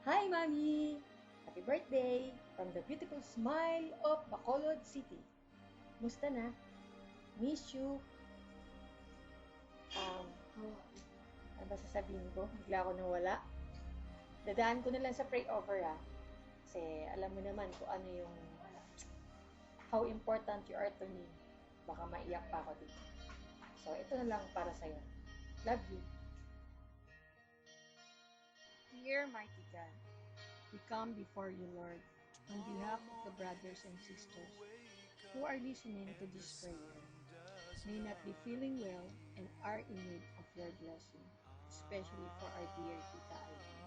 Hi, Mommy! Happy birthday from the beautiful smile of Bacolod City. Musta na? Miss you. Ano ba sasabihin ko? Bigla ako nawala. Dadaan ko na lang sa pray over Kasi alam mo naman kung ano yung how important you are to me. Baka maiyak pa ako dito. So, ito na lang para sa'yo. Love you. Dear mighty God, we come before you, Lord, on behalf of the brothers and sisters who are listening to this prayer, may not be feeling well and are in need of your blessing, especially for our dear Tita Aileen.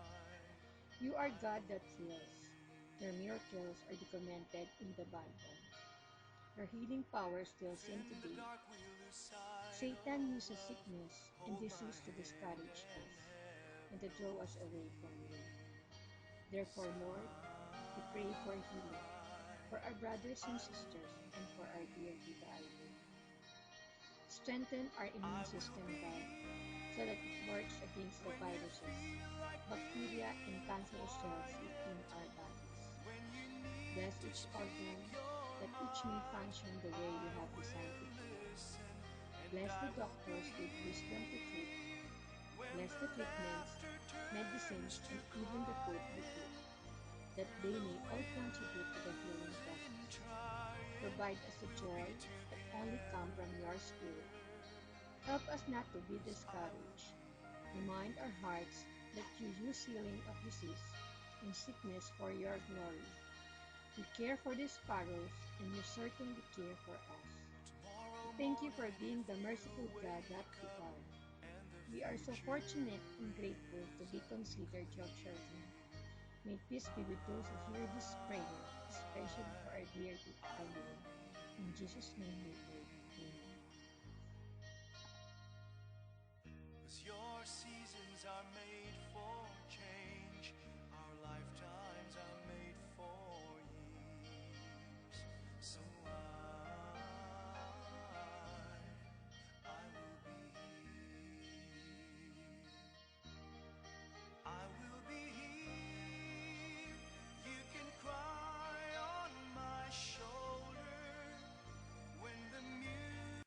You are God that heals. Your miracles are documented in the Bible. Your healing power still seen today. Satan uses sickness and disease to discourage us and to draw us away from you. Therefore, Lord, we pray for healing for our brothers and sisters and for our dear Tita Aileen. Strengthen our immune system, God, so that it works against the viruses, bacteria, and cancerous cells within our bodies. Bless each organ, that each may function the way you have designed it to. Bless the doctors with wisdom to treat. Bless the treatments, medicines, and even the food we eat, that they may all contribute to the healing process. Provide us the joy that only comes from your Spirit. Help us not to be discouraged. Remind our hearts that you use healing of disease and sickness for your glory. You care for these sparrows, and you certainly care for us. Thank you for being the merciful God that you are. We are so fortunate and grateful to be considered your children. May peace be with those who hear this prayer, especially for our dear Tita Aileen. In Jesus' name we pray. Amen. As your seasons are made